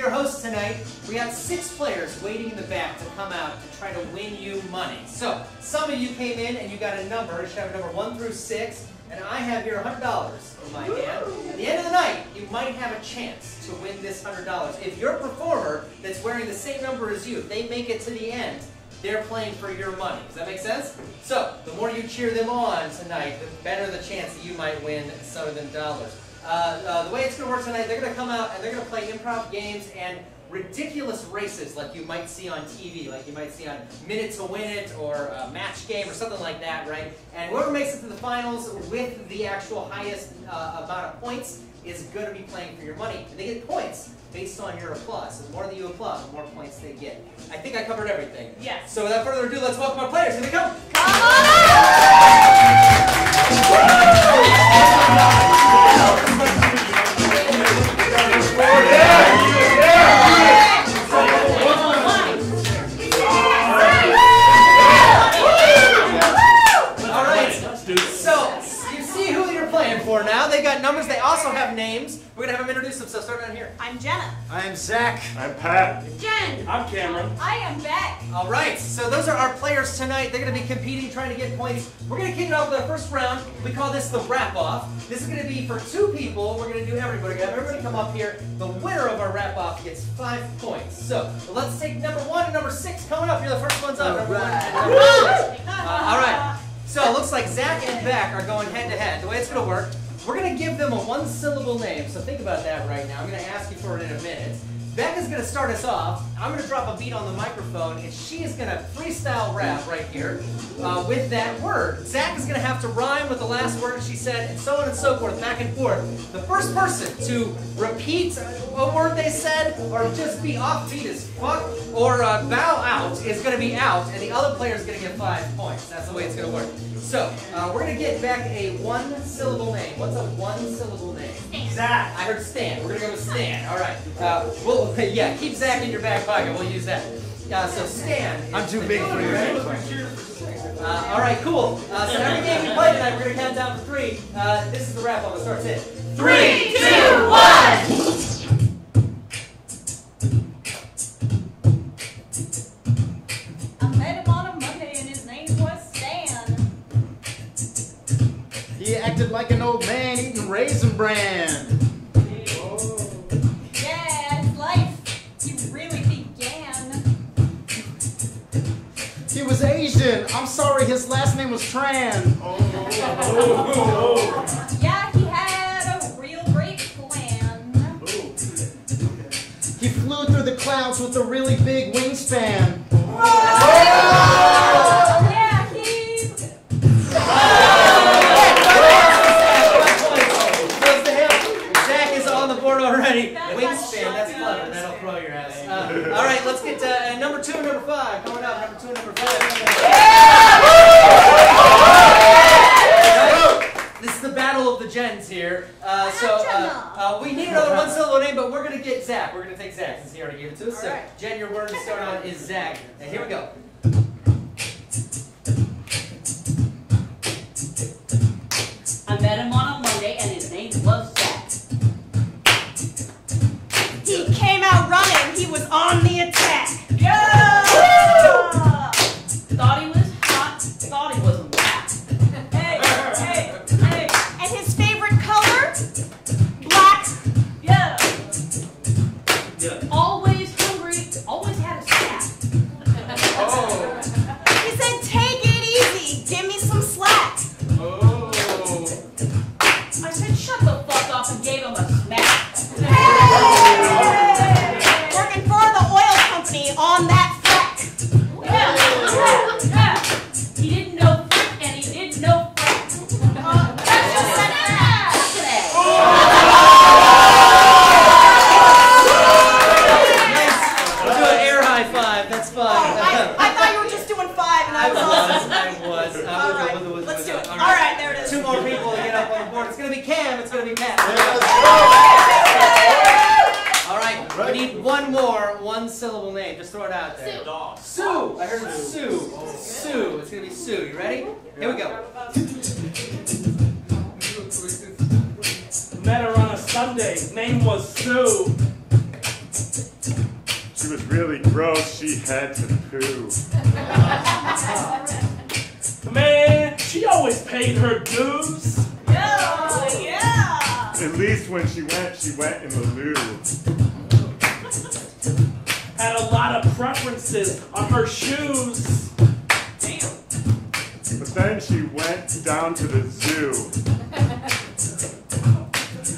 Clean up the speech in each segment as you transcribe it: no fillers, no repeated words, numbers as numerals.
your host tonight. We got 6 players waiting in the back to come out to try to win you money. So, some of you came in and you got a number. You should have a number 1 through 6. And I have here $100 in my hand. At the end of the night, you might have a chance to win this $100. If your performer that's wearing the same number as you, if they make it to the end, they're playing for your money. Does that make sense? So, the more you cheer them on tonight, the better the chance that you might win some of them dollars. The way it's going to work tonight, they're going to come out and they're going to play improv games and ridiculous races like you might see on TV, like you might see on Minute to Win It or a Match Game or something like that, right? And whoever makes it to the finals with the actual highest amount of points is going to be playing for your money. And they get points based on your applause. So the more that you applaud, the more points they get. I think I covered everything. Yes. So without further ado, let's welcome our players. Here they come. Come now. They got numbers. They also have names. We're going to have them introduce themselves. Start down here. I'm Jenna. I'm Zach. I'm Pat. Jen. I'm Cameron. I am Beck. All right. So those are our players tonight. They're going to be competing, trying to get points. We're going to kick it off with our first round. We call this the wrap-off. This is going to be for 2 people. We're going to do everybody. Have everybody come up here. The winner of our wrap-off gets 5 points. So let's take number 1 and number 6 coming up. You're the first ones up. Number 1 and number 6. All right. So it looks like Zach and Beck are going head-to-head. The way it's going to work, we're going to give them a 1-syllable name, so think about that right now. I'm going to ask you for it in a minute. Beck is going to start us off. I'm going to drop a beat on the microphone, and she is going to freestyle rap right here with that word. Zach is going to have to rhyme with the last word she said, and so on and so forth, back and forth. The first person to repeat a word they said, or just be offbeat as fuck, or bow out is going to be out, and the other player is going to get 5 points. That's the way it's going to work. So, we're going to get back a 1-syllable name. What's a 1-syllable name? Zach. I heard Stan. We're going to go with Stan. All right. Yeah, keep Zach in your back pocket. We'll use that. So, Stan. I'm too big for you. All right, cool. So every game we play tonight, we're going to count down to 3. This is the wrap-up. It starts in 3, 2, 1! He acted like an old man eating Raisin Bran. Oh. Yeah, his life, he really began. He was Asian. I'm sorry, his last name was Tran. Yeah, he had a real great plan. He flew through the clouds with a really big wingspan. Already. Wingspan, that's clever. That'll throw your ass. All right, let's get to number 2 and number 5. Coming up, number 2 and number 5. This is the battle of the gens here. We need another 1-syllable name, but we're going to get Zach. We're going to take Zach since he already gave it to us. So, Jen, your word to start on is Zach. And here we go. I met him on a Monday, and his name was Zach. He came out running. He was on the attack. Yeah! Thought he was hot. Thought he was a rat. Hey. And his favorite color? Black. Yeah. Always hungry. Always had a staff. He said, "Take it easy. Give me some slack." I said, "Shut the fuck up," and gave him a smack. Working for the oil company on that frack. Yeah. He didn't know frick and he didn't know frack. That's just an ass. Nice. We'll do an air high 5. That's fine. I thought you were just doing 5, and I was awesome. I was. All right, let's do it. All right, there it is. 2 more people to get up on the board. It's going to be Cam. It's going to be Pat. All right, we need one more 1-syllable name. Just throw it out there. Sue. I heard Sue. Sue. It's going to be Sue. You ready? Here we go. Met her on a Sunday. Name was Sue. else she had to poo. Man, she always paid her dues. Yeah. At least when she went in the loo. Had a lot of preferences on her shoes. But then she went down to the zoo.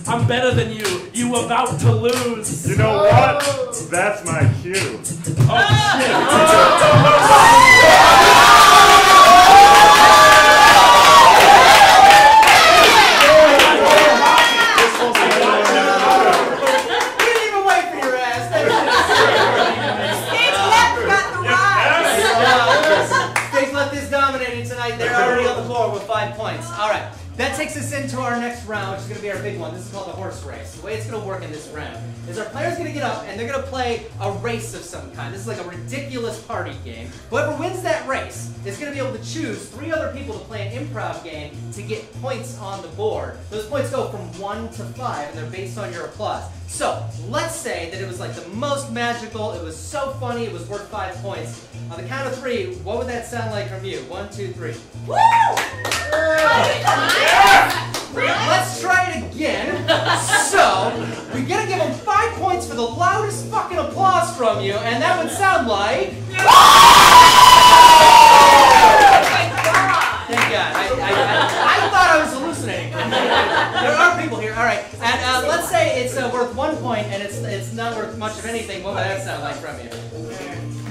I'm better than you. You about to lose. You know what? That's my cue. Oh, shit. We didn't even wait for your ass. Stage left got the rise. Stage left is dominating tonight. They're already on the floor with 5 points. All right. That takes us into our next round, which is going to be our big one. This is called the horse race. The way it's going to work in this round is our player's going to get up and they're going to play a race of some kind. This is like a ridiculous party game. Whoever wins that race is going to be able to choose 3 other people to play an improv game to get points on the board. Those points go from 1 to 5, and they're based on your applause. So, let's say that it was like the most magical, it was so funny, it was worth 5 points. On the count of 3, what would that sound like from you? 1, 2, 3. Woo! Let's try it again. So, we gotta give them 5 points for the loudest fucking applause from you, and that would sound like... Thank God. I thought I was hallucinating. There are people here. All right. And let's say it's worth 1 point, and it's not worth much of anything. What would that sound like from you?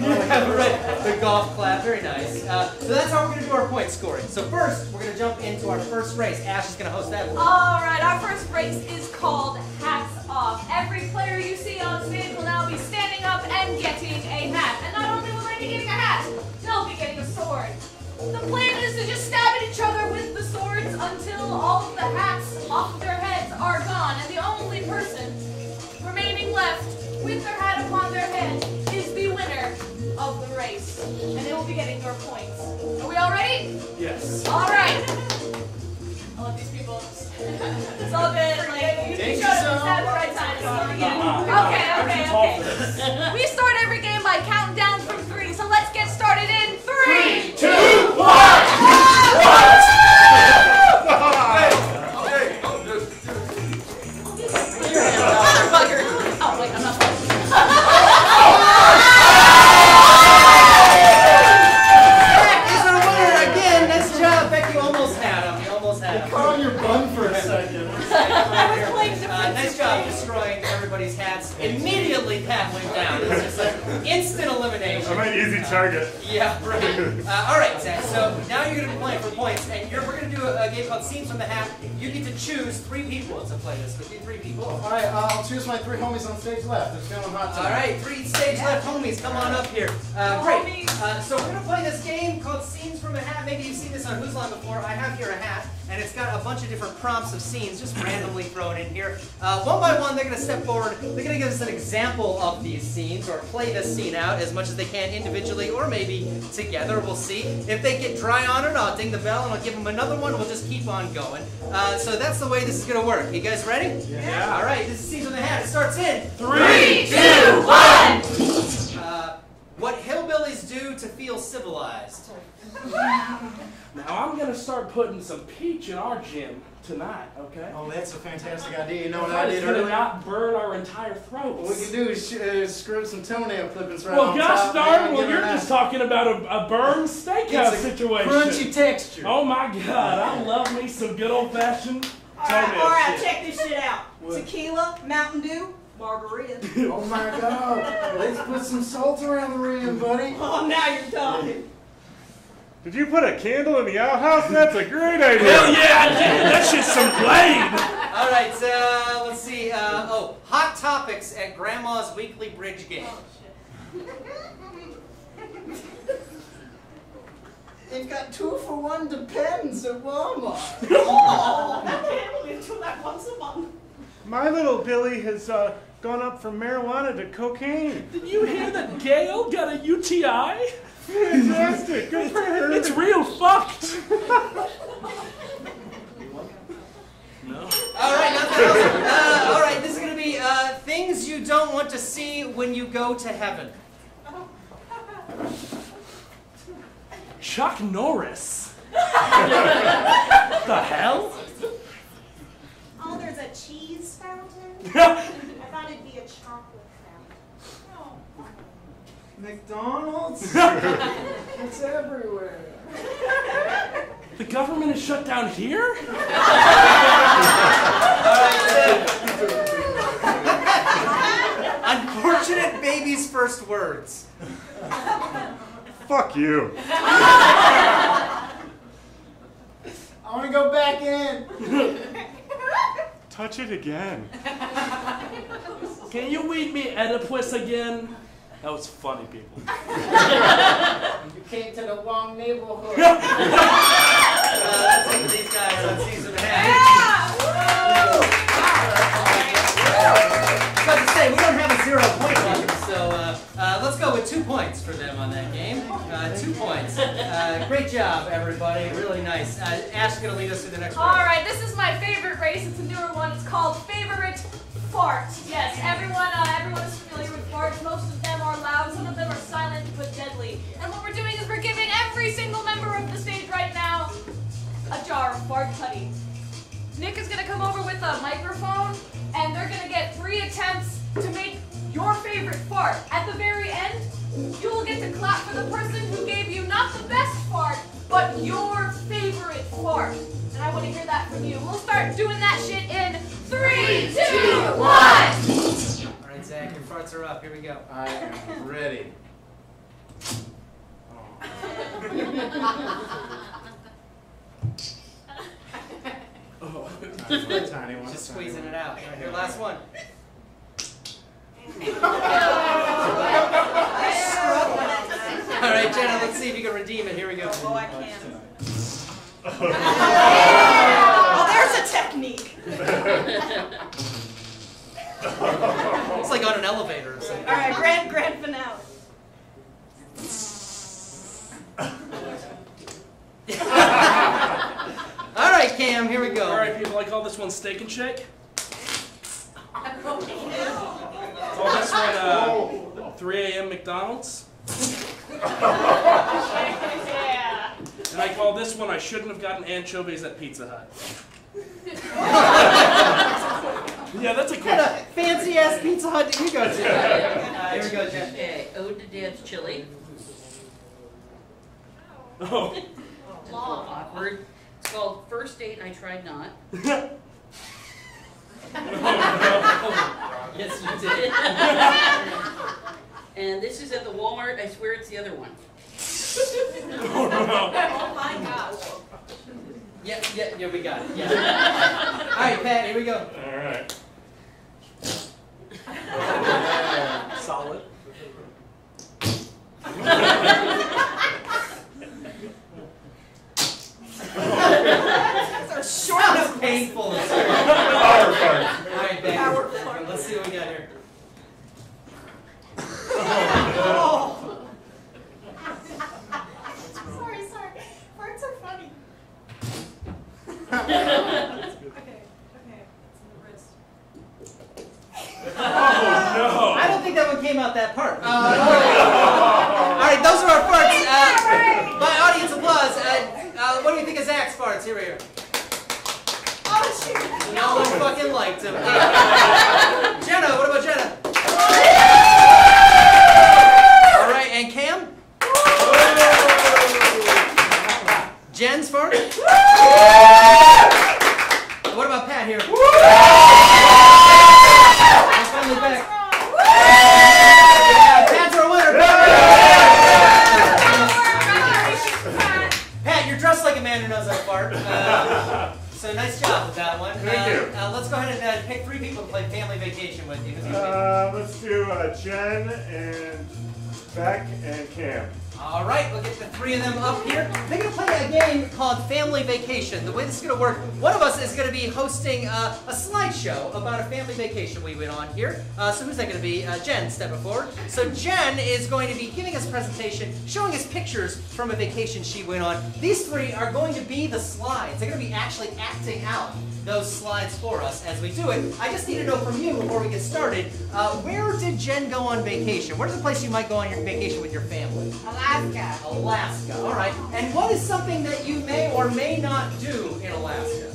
Right. The golf clap. Very nice. So that's how we're going to do our point scoring. So first, we're going to jump into our first race. Ash is going to host that one. Alright, our first race is called Hats Off. Every player you see on stage will now be standing up and getting a hat. And not only will they be getting a hat, they'll be getting a sword. The plan is to just stab at each other with the swords until all of the hats off their heads are gone. And the only person remaining left with their hat upon their head is the winner of the race. And they will be getting their points. Are we all ready? Yes. Alright. I love these people. It's all good. Like, you showed up at the right time. It's all beginning. Okay. We start every game by counting down from 3. So let's get started in 3, 2, 1. Oh, wait, I'm not playing. He's our winner again. Nice job. Beck, you almost had him. You almost had him. Caught on your bun for a second. Nice job destroying everybody's hats. Immediately Pat went down. It was just like instant elimination. I'm an easy target. Yeah, right. All right, Zach. So now you're going to be playing for points, and we're going to do a game called Scenes from the Hat. You get to choose 3 people to play this. With you 3 people. All right, I'll choose my 3 homies on stage left. They're feeling hot All tonight. right, 3 stage left homies. Come on up here. Great. So we're going to play this game called Scenes from a Hat. Maybe you've seen this on Who's Line before. I have here a hat, and it's got a bunch of different prompts of scenes just randomly thrown in here. One by one, they're going to step forward. They're going to give us an example of these scenes, or play this scene out as much as they can individually, or maybe together. We'll see. If they get dry on it, I'll ding the bell, and I'll give them another one. We'll just keep on going. So that's the way this is going to work. You guys ready? Yeah. All right, this is Scenes from the Hat. It starts in 3, 2, 1. What hillbillies do to feel civilized. Now I'm gonna start putting some peach in our gym tonight, okay? Oh, that's a fantastic idea. You know what I It's did gonna earlier? not burn our entire throats. What we can do is screw some toenail clippings right Well, on gosh top. darn, and well, give you're her just that. talking about a burned steakhouse It's a situation. crunchy texture. Oh my God, I love me some good old-fashioned toenail All right, shit. check this shit out. What? Tequila, Mountain Dew, margarita. Oh my God. Let's put some salt around the rim, buddy. Oh, now you're talking. Did you put a candle in the outhouse? That's a great idea. Hell yeah, I did. That shit's some blade. All right, let's see. Hot topics at Grandma's weekly bridge game. They've got 2 for 1 Depends at Walmart. Oh, I can't believe you that once a month. My little Billy has gone up from marijuana to cocaine. Did you hear that Gail got a UTI? Fantastic. Good for her. It's real fucked. No. All right, all right. This is gonna be things you don't want to see when you go to heaven. Chuck Norris. What the hell? Oh, there's a cheese fountain? I thought it'd be a chocolate fountain. Oh. McDonald's? It's everywhere. The government is shut down here? Unfortunate baby's first words. Fuck you. I want to go back in. Touch it again. Can you weed me Oedipus again? That was funny, people. You came to the wrong neighborhood. Let's look at these guys on season half. I was about to say, we don't have a 0-point one, so let's go with 2 points for them on that game. 2 points. Great job, everybody. Really nice. Ash is going to lead us through the next round. All right, this is my favorite race. It's a newer one. It's called Favorite Fart. Yes, everyone is familiar with farts. Most of them are loud. Some of them are silent but deadly. And what we're doing is we're giving every single member of the stage right now a jar of fart putty. Nick is going to come over with a microphone, and they're going to get 3 attempts to make your favorite fart. At the very end, you will get to clap for the person who gave you not the best fart, but your favorite fart. And I want to hear that from you. We'll start doing that shit in 3, 2, 1! All right, Zach, your farts are up. Here we go. I am ready. Tiny one. Just squeezing it out. All right, your last one. All right, Jenna, let's see if you can redeem it. Here we go. Oh, I can. Oh, there's a technique. It's like on an elevator or something. All right, grand finale. All right, Cam, here we go. All right, people, I call this one Steak and Shake. Call this one 3 a.m. McDonald's. Yeah. And I call this one I shouldn't have gotten anchovies at Pizza Hut. Yeah, that's a What good. kind of fancy-ass Pizza Hut did you go to? Here we go, Jen. Okay, Ode to Dad's Chili. Oh. It's a little awkward. It's called First Date I Tried Not. Yes, you did. And this is at the Walmart. I swear it's the other one. Oh, no. Oh my gosh. Yeah, we got it. Yeah. All right, Pat, here we go. All right. Solid. Short and painful. All right, Ben. Let's see what we got here. Oh. Sorry. Farts are funny. Okay. It's in the wrist. Oh, no. I don't think that one came out that part. All right, those are our farts. By audience applause, what do you think of Zach's farts? Here we are. Oh, shoot. No one fucking liked him. Jenna, what about Jenna? All right, and Cam? Jen's fart? What about Pat here? I'm finally back. Yeah, Pat's our winner. Pat, you're dressed like a man who knows how to fart. So nice job with that one. Thank you. Let's go ahead and pick 3 people to play Family Vacation with you. Let's do Jen and Beck and Cam. All right, we'll get the 3 of them up here. They're going to play a game called Family Vacation. The way this is going to work, one of us is going to be hosting a slideshow about a family vacation we went on here. So who's that going to be? Jen, step forward. So Jen is going to be giving us a presentation, showing us pictures from a vacation she went on. These 3 are going to be the slides. They're going to be actually acting out those slides for us as we do it. I just need to know from you before we get started, where did Jen go on vacation? Where's the place you might go on your vacation with your family? Alaska. Alaska. Alaska. All right. And what is something that you may or may not do in Alaska?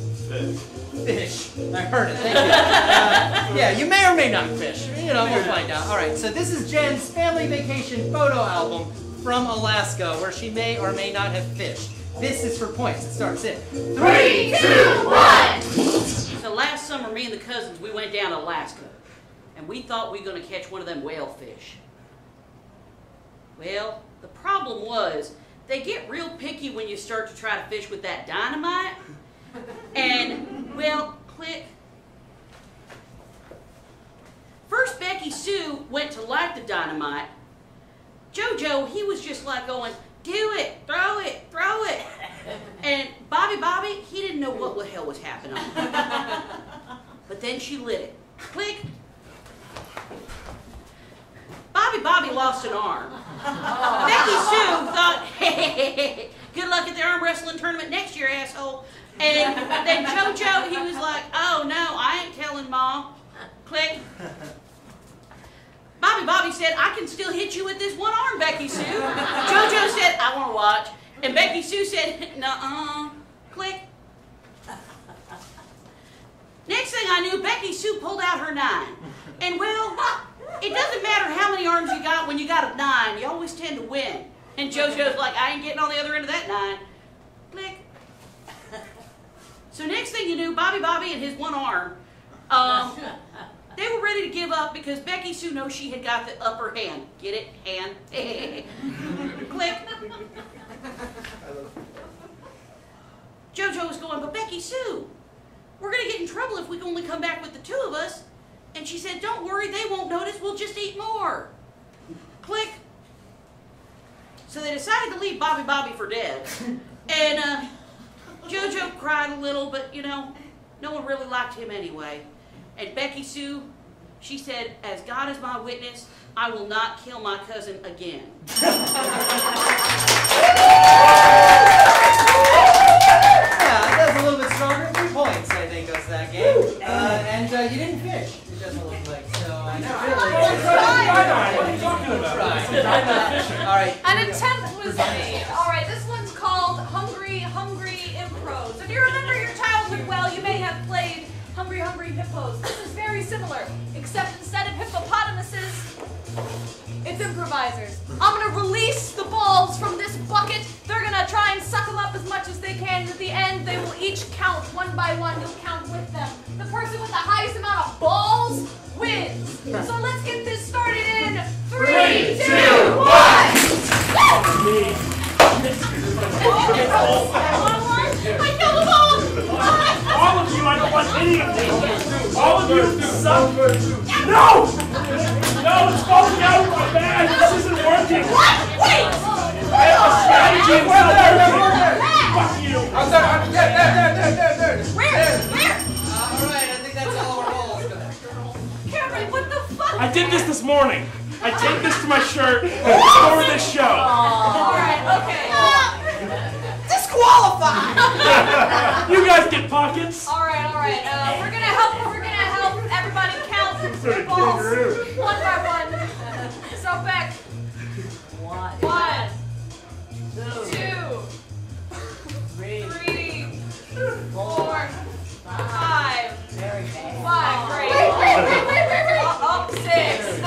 Fish. I heard it. Thank you. Yeah, you may or may not fish. You know, we'll find out. All right. So this is Jen's family vacation photo album from Alaska, where she may or may not have fished. This is for points. It starts in 3, 2, 1. So last summer, me and the cousins, we went down to Alaska, and we thought we were going to catch one of them whale fish. Well, the problem was, they get real picky when you start to try to fish with that dynamite, and, well, click. First, Becky Sue went to light the dynamite. JoJo, he was just like going, do it, throw it, throw it. And Bobby, he didn't know what the hell was happening. But then she lit it. Click. Bobby lost an arm. Becky Sue thought, hey, good luck at the arm wrestling tournament next year, asshole. And then JoJo, he was like, oh no, I ain't telling Mom. Click. Bobby said, I can still hit you with this one arm, Becky Sue. JoJo said, I want to watch. And Becky Sue said, nuh-uh. Click. Next thing I knew, Becky Sue pulled out her 9. And well, it doesn't matter how many arms you got when you got a 9. You always tend to win. And JoJo's like, I ain't getting on the other end of that 9. Click. So next thing you knew, Bobby and his one arm, they were ready to give up because Becky Sue knows she had got the upper hand. Get it? Hand. Click. JoJo was going, but Becky Sue, we're going to get in trouble if we can only come back with the 2 of us. And she said, don't worry, they won't notice. We'll just eat more. Click. So they decided to leave Bobby for dead. And JoJo cried a little, but, you know, no one really liked him anyway. And Becky Sue, she said, as God is my witness, I will not kill my cousin again. Yeah, that was a little bit stronger. 3 points, I think, goes to that game. And you didn't fish, it doesn't look like. So, not really. What are you talking about? All right. An attempt was made. All right, this one's called Hungry Impros. If you remember your childhood well, you may have played Hungry Hippos. This is very similar, except instead of hippopotamuses, it's improvisers. I'm gonna release the balls from this bucket. They're gonna try and suck them up as much as they can. And at the end, they will each count one by one. You'll count with them. The person with the highest amount of balls wins. So let's get this started in 3, 2, 1. I know the ball! All of you, I don't want any of these. All of you suck. No! No, it's falling out. My bad. This isn't working. What? Wait! I have a strategy. It's not working. Fuck you. There. Where? All right, I think that's all our balls. Cameron, what the fuck? I did this morning. I taped this to my shirt before this show. Alright, okay. Disqualified! You guys get pockets. Alright. We're gonna help everybody count their balls one by one. So Beck. 1, 2, 3, 4, 5. Very bad. 5, great. 6.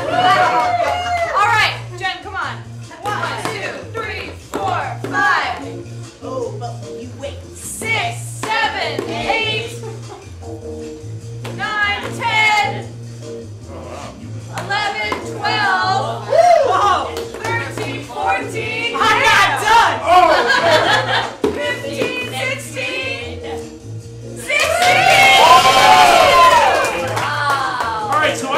Alright, Jen, come on. 1, 2, 3, 4, 5. Oh, but you wait. 6, 7, 8, 9, 10, 11, 12, 13, 14. I'm not done! Oh! 15, 16, 17. Alright, so I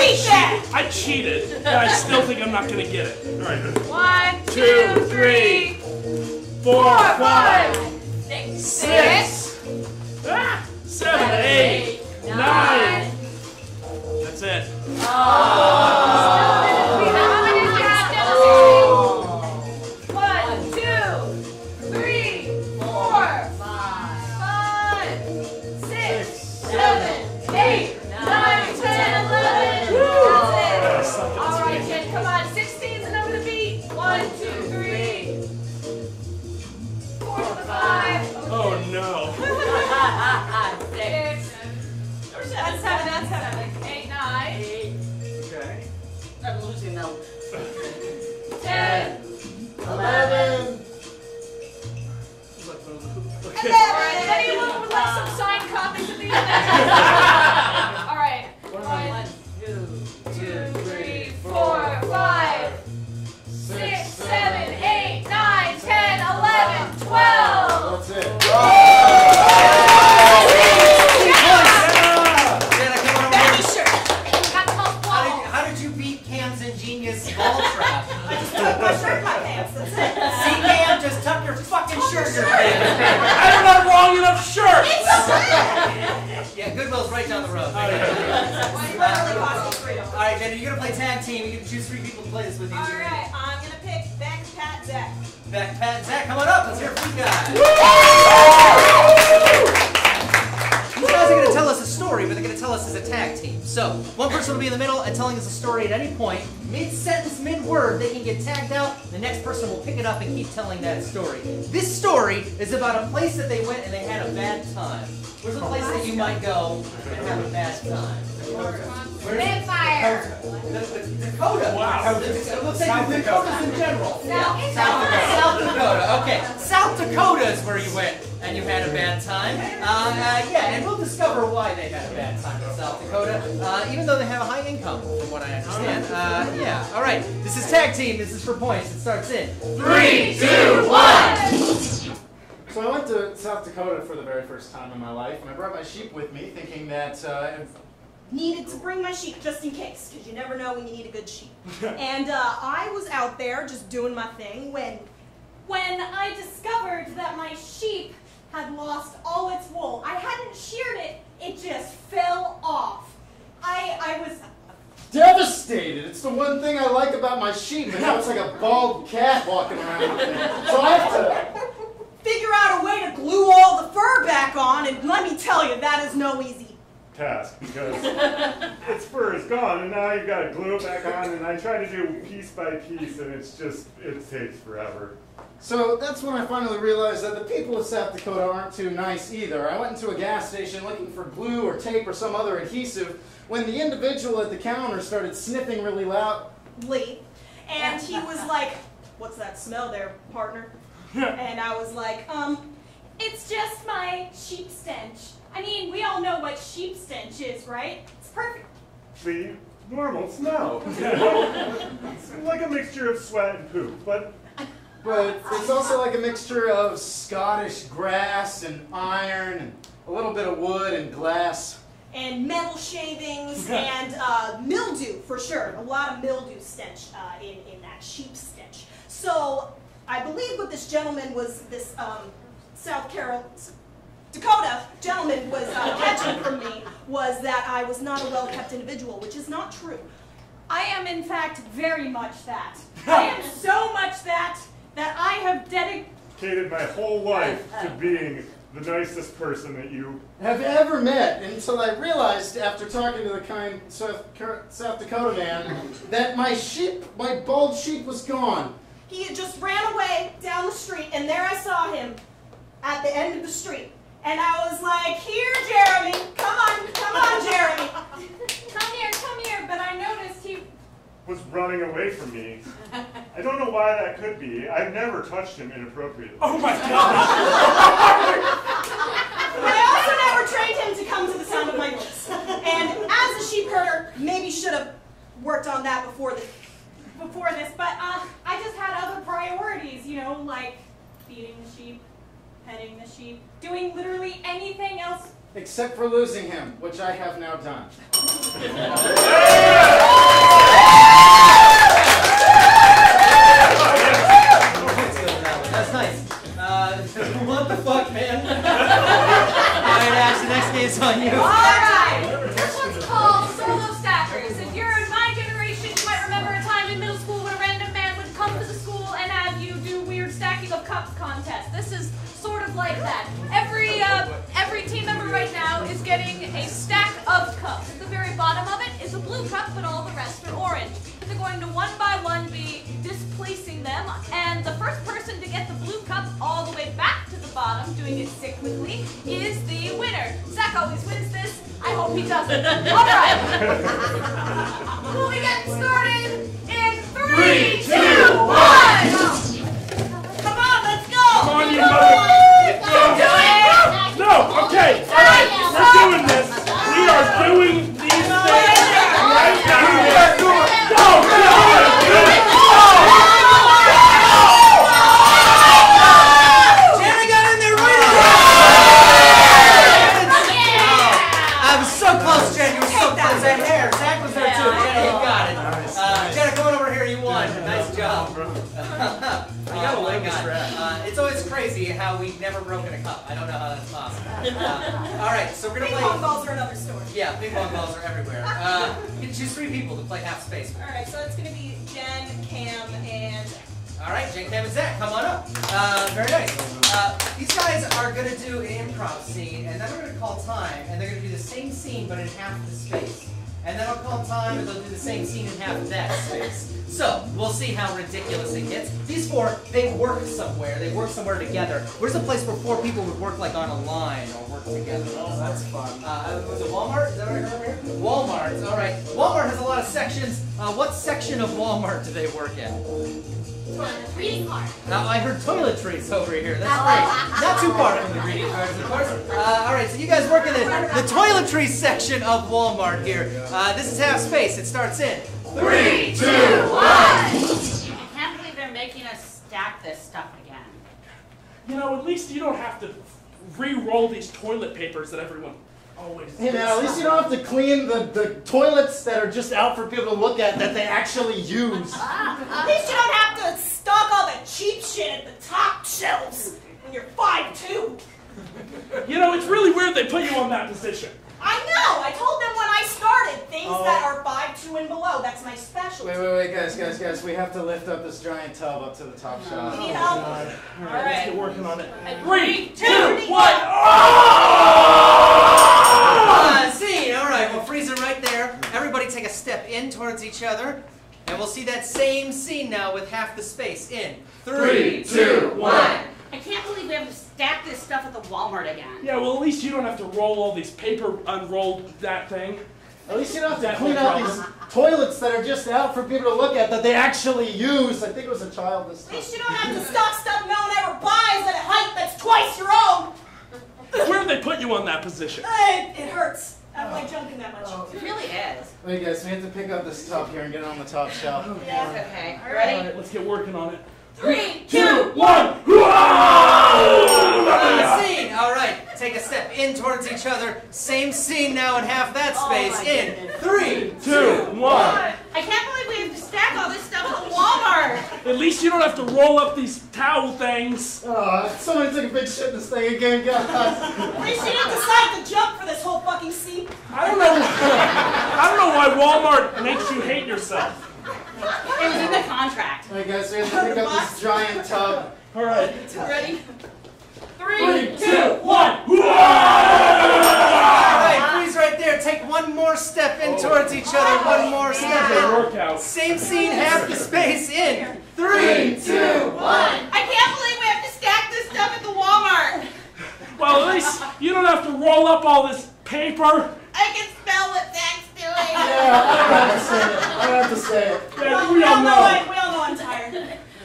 cheated, but I still think I'm not going to get it. Alright. 1, 2, 3, 4, 5, 6, 7, 8, 9. That's it. 10, 11. Okay. Alright, anyone would like some signed copies of these? Alright. 1, 2, 3, 4, 5, 6, 7, 8, 9, 10, 11, 12. That's it. Becky shirt. Got the most balls. How did you beat Cam's ingenious ball trap? I just tucked my shirt in my pants. That's it. See, Cam, just tuck your fucking shirt in your pants. I don't have wrong enough shirt. Yeah, Goodwill's right down the road. Literally cost me $3. Alright, Jenny, you're gonna play tag team. You can choose 3 people to play this with you. Alright, I'm gonna pick Beck, Pat, Zach. Beck, Pat, and Zach, come on up. Let's hear it from you guys. These guys are gonna tell us a story, but they're gonna tell us as a tag team. So, one person will be in the middle and telling us a story at any point. Mid-sentence, mid-word, they can get tagged out. The next person will pick it up and keep telling that story. This story is about a place that they went and they had a bad time. Where's a place that you might go and have a bad time? Vampire. Dakota. Wow. Let's say Dakotas in general. South Dakota. Okay. South Dakota is where you went and you had a bad time. Yeah, and we'll discover why they had a bad time in South Dakota, even though they have a high income, from what I understand. Yeah. All right. This is tag team. This is for points. It starts in 3, 2, 1. So I went to South Dakota for the very first time in my life, and I brought my sheep with me, thinking that Needed to bring my sheep just in case, because you never know when you need a good sheep. And I was out there just doing my thing when I discovered that my sheep had lost all its wool. I hadn't sheared it, it just fell off. I was devastated. It's the one thing I like about my sheep, and now it's like a bald cat walking around with me. So I have to figure out a way to glue all the fur back on, and let me tell you, that is no easy task, because its fur is gone and now you've got to glue it back on, and I try to do piece by piece and it's just, it takes forever. So that's when I finally realized that the people of South Dakota aren't too nice either. I went into a gas station looking for glue or tape or some other adhesive when the individual at the counter started sniffing really loudly, and he was like, "What's that smell there, partner?" And I was like, it's just my sheep stench. I mean, we all know what sheep stench is, right? It's perfect. The normal smell. It's like a mixture of sweat and poop, but it's also like a mixture of Scottish grass and iron and a little bit of wood and glass. And metal shavings and mildew, for sure. A lot of mildew stench in that sheep stench. So I believe what this gentleman was, this Dakota gentleman was catching from me was that I was not a well-kept individual, which is not true. I am, in fact, very much that. I am so much that I have dedicated my whole life to being the nicest person that you have ever met, until I realized after talking to the kind South Dakota man that my bald sheep was gone. He had just ran away down the street, and there I saw him at the end of the street. And I was like, "Here, Jeremy, come on, Jeremy. Come here, but I noticed he was running away from me. I don't know why that could be. I've never touched him inappropriately. Oh my gosh! I also never trained him to come to the sound of my voice. And as a sheep herder, maybe should have worked on that before this, but I just had other priorities, you know, like feeding the sheep, petting the sheep, doing literally anything else. Except for losing him, which I have now done. That's nice. What the fuck, man? Alright, Ash, the next game's on you. Alright! This one's called Solo Stackers. If you're in my generation, you might remember a time in middle school when a random man would come to the school and have you do weird stacking of cups contest. This is sort of like that. Every team member right now is getting a stack of cups. At the very bottom of it is a blue cup, but all the rest are orange. They're going to one by one be displacing them, and the first person to get the blue cup all the way back to the bottom, doing it cyclically, is the winner. Zach always wins this. I hope he doesn't. All right. We'll be getting started in Nice job. bro. Oh gotta my love this God. rap. It's always crazy how we've never broken a cup. I don't know how that's possible. All right, so we're gonna Ping play. pong balls are another story. Yeah, ping pong balls are everywhere. You can choose 3 people to play half space. All right, so it's going to be Jen, Cam, and All right, Jen, Cam, and Zach, come on up. Very nice. These guys are gonna do an improv scene, and then we're gonna call time, and they're gonna do the same scene but in half the space. And then I'll call time, and they'll do the same scene in half that space. So, we'll see how ridiculous it gets. These 4, they work somewhere. They work somewhere together. Where's a place where 4 people would work like on a line or work together? Oh, that's fun. Was it Walmart? Is that what I heard over here? Walmart, all right. Walmart has a lot of sections. What section of Walmart do they work in? Reading card. Now, I heard toiletries over here. That's great. Not too far from the greeting cards, of course. All right, so you guys work in the toiletries section of Walmart here. This is half space. It starts in 3, 2, 1. I can't believe they're making us stack this stuff again. You know, at least you don't have to re-roll these toilet papers that everyone always Hey man, at least you don't have to clean the toilets that are just out for people to look at that they actually use. at least you don't have to stock all the cheap shit at the top shelves when you're 5'2". You know, it's really weird they put you on that position. I know! I told them when I started, things that are 5'2" and below, that's my specialty. Wait, guys, we have to lift up this giant tub up to the top shelf. You know? All right, let's get working on it. 3, 2, 1. Scene. All right, we'll freeze it right there. Everybody take a step in towards each other. And we'll see that same scene now with half the space in 3, 2, 1. I can't believe we have to stack this stuff at the Walmart again. Yeah, well, at least you don't have to roll all these paper, unroll that thing. At least you don't have to clean out these toilets that are just out for people to look at that they actually use. I think it was a child this At time. least you don't have to stock stuff no one ever buys at a height that's twice your own. Where'd they put you on that position? It hurts. I don't like junking that much. It really is. Wait guys, we have to pick up this tub here and get it on the top shelf. Yeah. Okay, All ready? right, let's get working on it. 3, 2, 1. Scene. All right, take a step in towards each other. Same scene now in half that space in 3, 2, 1. I can't believe we have to stack all this stuff at the Walmart. At least you don't have to roll up these towel things. Oh, somebody took a big shit in this thing again, guys. At least you didn't decide to jump for this whole fucking scene. I don't know why Walmart makes you hate yourself. It was in the contract. Alright guys, we have to pick up this giant tub. All right. Ready? 3, 2, 1. All right, freeze right there. Take one more step in towards each other. One more step in. Workout. Same scene, half the space in 3, 2, 1. I can't believe we have to stack this stuff at the Walmart. Well, at least you don't have to roll up all this paper. I can smell what Zach's doing. Yeah, I don't have to say it. Yeah, We all know I'm tired.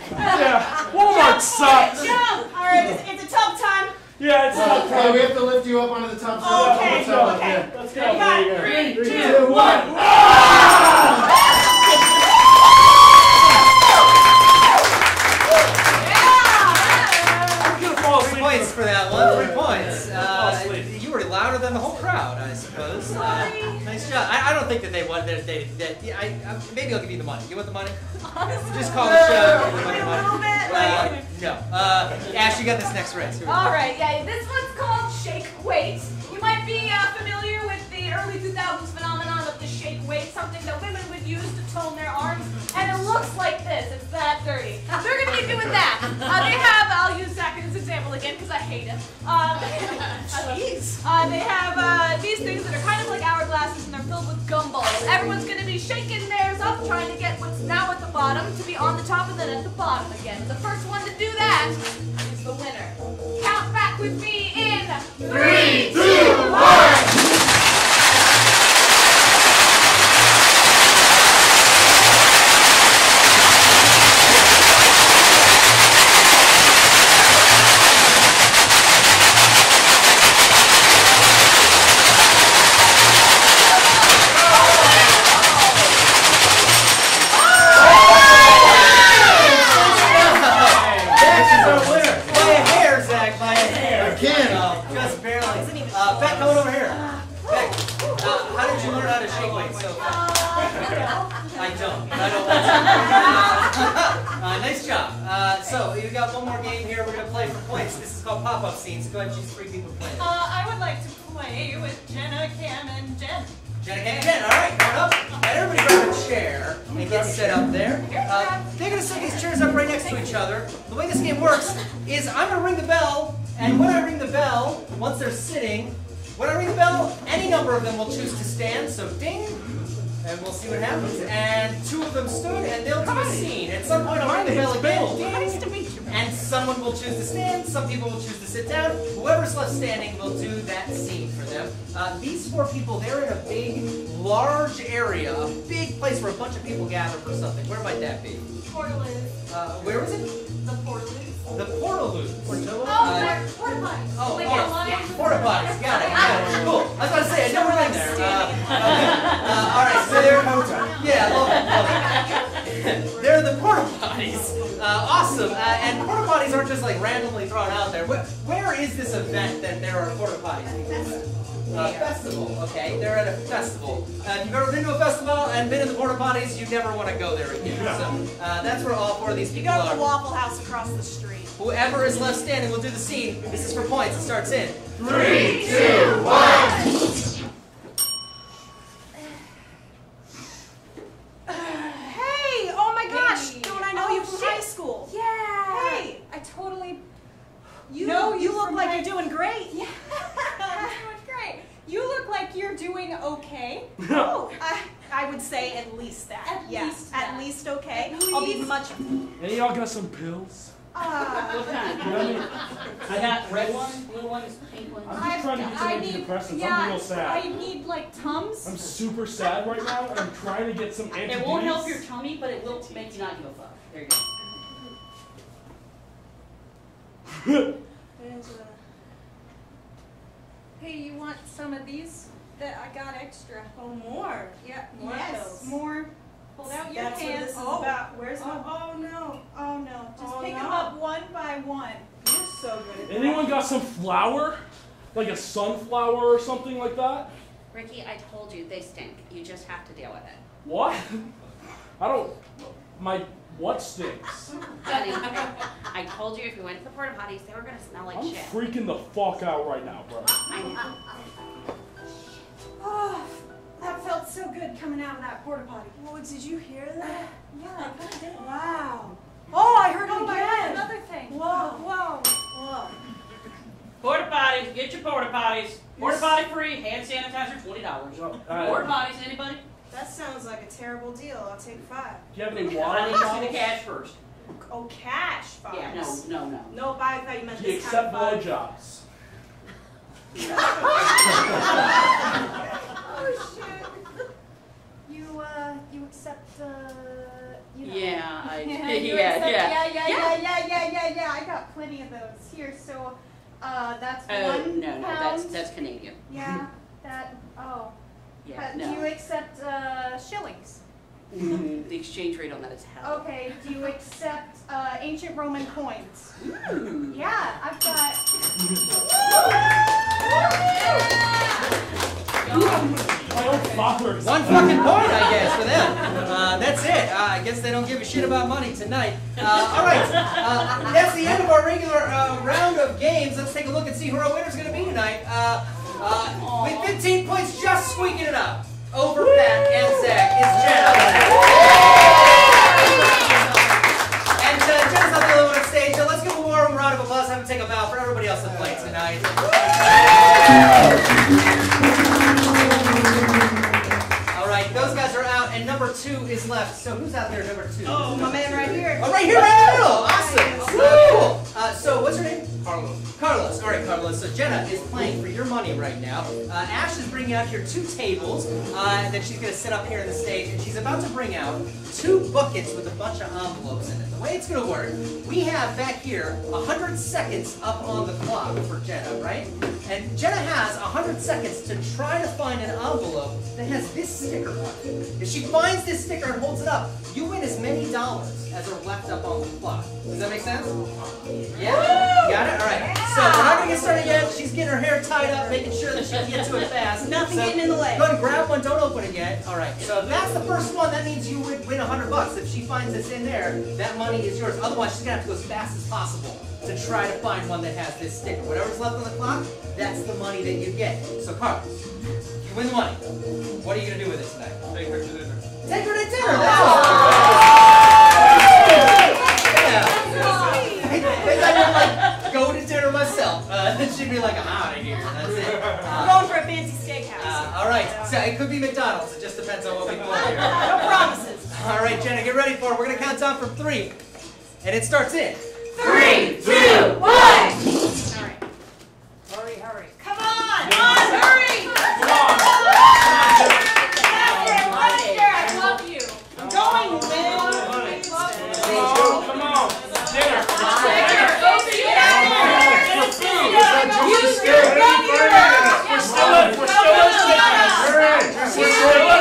Yeah, Walmart sucks. Jump! Alright, it's a tough time. Yeah, it's not Okay, we have to lift you up onto the top shelf. Okay, Let's go. okay. Yeah. Let's go. You got it. 3, 2, 1. I'm gonna fall 3 asleep. points for that one. 3 points. asleep. You were louder than the whole crowd, I suppose. Nice job. I don't think that they want that. Maybe I'll give you the money. You want the money? Just call the show. Give me the money. A little bit. No. Ash, you got this next race. Here we go. All right, yeah, this one's called Shake Weight. You might be familiar with the early 2000s phenomenon of the shake weight, something that women would use to tone their arms, and it looks like this. It's that dirty. They're gonna be doing that. They have, I'll use Zach as an example again because I hate him. Jeez. They have these things that are kind of like hourglasses, and they're filled with gumballs. Everyone's gonna be shaking theirs up, trying to get what's now at the bottom to be on the top and then at the bottom again. The first one to do that is the winner. Count back with me in 3, 2, 1. This is our winner. By a hair, Zach. By a hair. Again. Just barely. Nice job. So you got one more game here. We're gonna play for points. This is called pop-up scenes. Go ahead and choose 3 people playing. I would like to play with Jenna, Cam, and Jen. Jenna, Cam, and Jen. All right, coming up. And everybody grab a chair and get set up there. They're gonna set these chairs up right next to each other. The way this game works is I'm gonna ring the bell, and when I ring the bell, once they're sitting, when I ring the bell, any number of them will choose to stand. So ding. And we'll see what happens. And 2 of them stood, and they'll do a scene. At some point, I'll ring the bell again. Nice to meet you. And someone will choose to stand. Some people will choose to sit down. Whoever's left standing will do that scene for them. These 4 people, they're in a big, large area, a big place where a bunch of people gather for something. Where might that be? Portaloos. Where is it? The Portaloos. The Portaloos. Oh, they're porta potties. Oh, Like porta potties. Got it. Cool. I was about to say, I've never been there. All right, so they're they're the porta potties. Awesome. And porta potties aren't just like randomly thrown out there. Where is this event that there are porta potties? Festival. Okay, they're at a festival. If you've ever been to a festival and been in the porta potties, you never want to go there again. So that's where all 4 of these You people go to are. the Waffle House across the street. Whoever is left standing will do the scene. This is for points. It starts in 3, 2, 1. Hey! Oh my gosh! Hey. Don't I know you from high school? Yeah. Hey! I totally You know you look from like high- you're doing great. Yeah. That's doing great. You look like you're doing okay. Oh, I would say at least that. At yes, least at that. least okay. At I'll be least. much. Any of y'all got some pills? What kind? I got red ones, blue ones, pink ones. I'm just trying to get some antidepressants. I'm real sad. I need like Tums. I'm super sad right now, and I'm trying to get some antidepressants. It won't help your tummy, but it will make you not give a fuck. There you go. Hey, you want some of these that I got extra? Oh, more. Yeah. More yes. pills. More. Hold out your That's what hands. this is about. Where's my? Oh no. Oh no. Just Oh, pick no. them up one by one. You're so good at that. Anyone got some flour? Like a sunflower or something like that? Ricky, I told you they stink. You just have to deal with it. What? I don't... My... What stinks? Honey, I told you if you went to the porta potties, they were gonna smell like I'm shit. freaking the fuck out right now, bro. I know. Oh, that felt so good coming out of that porta potty. Well, did you hear that? Yeah, I kind of did. Wow. Oh, I heard it Oh my God, again. another thing. Whoa. Whoa. Whoa. Porta potties, get your porta potties. Porta potty free, hand sanitizer, $20. Porta potties, anybody? That sounds like a terrible deal. I'll take 5. Do you have any water I need to see the bottles? cash first. Oh, cash 5. Yeah, no. Nope, I thought you meant Do you this accept kind of 5. blowjobs? Oh shit. You accept you know. Yeah, I You yeah, accept- yeah. yeah. I got plenty of those here. So that's £1. No, that's Canadian. Yeah, that. Oh. Yeah, Do you no. accept shillings? The exchange rate on that is hell. Okay. Do you accept ancient Roman coins? Ooh. Yeah, I've got. My own father is... One fucking point, I guess, for them. That's it. I guess they don't give a shit about money tonight. All right, that's the end of our regular round of games. Let's take a look and see who our winner's going to be tonight. With 15 points, just squeaking it up over Pat and Zach is Jenna. And Jenna's not the only one on stage, so let's give a warm round of applause. Have him take a bow for everybody else that played tonight. All right, those guys are out, and number 2 is left. So who's out there, number 2? Oh, my man right here. Oh, right here, right in the middle. Awesome. Cool. So what's your name? Carlos. Carlos. All right, Carlos. So Jenna is playing for your money right now. Ash is bringing out here 2 tables that she's going to set up here on the stage, and she's about to bring out 2 buckets with a bunch of envelopes in it. The way it's going to work, we have back here 100 seconds up on the clock for Jenna, right? And Jenna has 100 seconds to try to find an envelope that has this sticker on it. If she finds this sticker and holds it up, you win as many dollars as are left up on the clock. Does that make sense? Yeah? You got it? All right. So we're not going to get started yet. She's getting her hair tied up, making sure that she can get to it fast. Nothing getting in the way. Go ahead and grab one. Don't open it yet. All right. So if that's the first one, that means you would win $100. If she finds this in there, that money is yours. Otherwise, she's going to have to go as fast as possible to try to find one that has this sticker. Whatever's left on the clock, that's the money that you get. So, Carl, you win the money. What are you going to do with it tonight? Take her to dinner. Take her to dinner. That's all. Maybe I would like go to dinner myself. Then she'd be like, I'm out of here. That's it. I'm going for a fancy steakhouse. All right. So it could be McDonald's. It just depends on what we pull here. No promises. All right, Jenna, get ready for it. We're going to count down from 3. And it starts in 3, 2, 1. All right. Hurry. Come on. Come on, hurry! Come on. I love you. I'm going, man. Come on. Dinner. Go to you. We're still at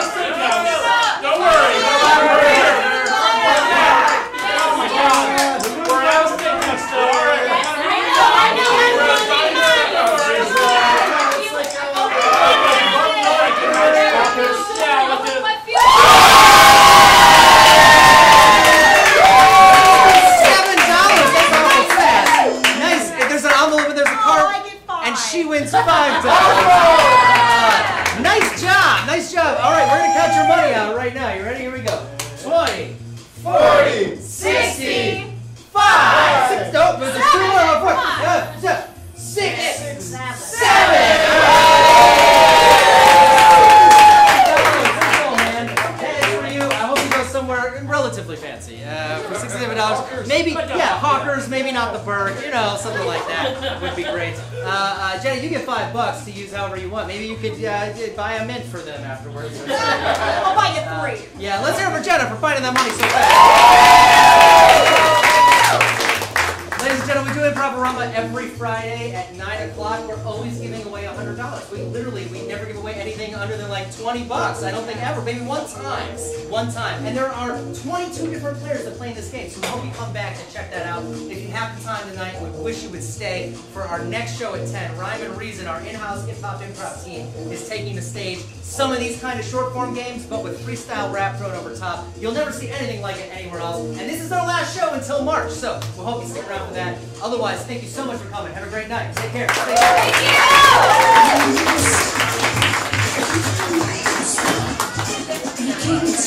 steakhouse. Don't worry. Oh my God. We're at steakhouse still. She wins $5. Nice job. All right, we're gonna count your money out right now. You ready? Here we go. 20, 40, 60, 5, 6. Nope, there's 2 more. 6, 7. Relatively fancy for $67. Maybe, yeah, Hawkers, maybe not the Berg, you know, something like that would be great. Jenny, you get $5 to use however you want. Maybe you could buy a mint for them afterwards. I'll buy you 3. Yeah, let's hear it for Jenna for finding that money so fast. Ladies and gentlemen, we do Improvarama every Friday at 9 o'clock. We're always giving away $100. We never give away anything under than like $20. I don't think ever. Maybe one time. And there are 22 different players that play in this game, so we hope you come back and check that out. If you have the time tonight, we wish you would stay for our next show at 10. Rhyme and Reason, our in-house hip-hop improv team, is taking the stage. Some of these kind of short-form games, but with freestyle rap thrown over top. You'll never see anything like it anywhere else. And this is our last show until March, so we hope you stick around for that. Otherwise, thank you so much for coming. Have a great night. Take care. Thank you.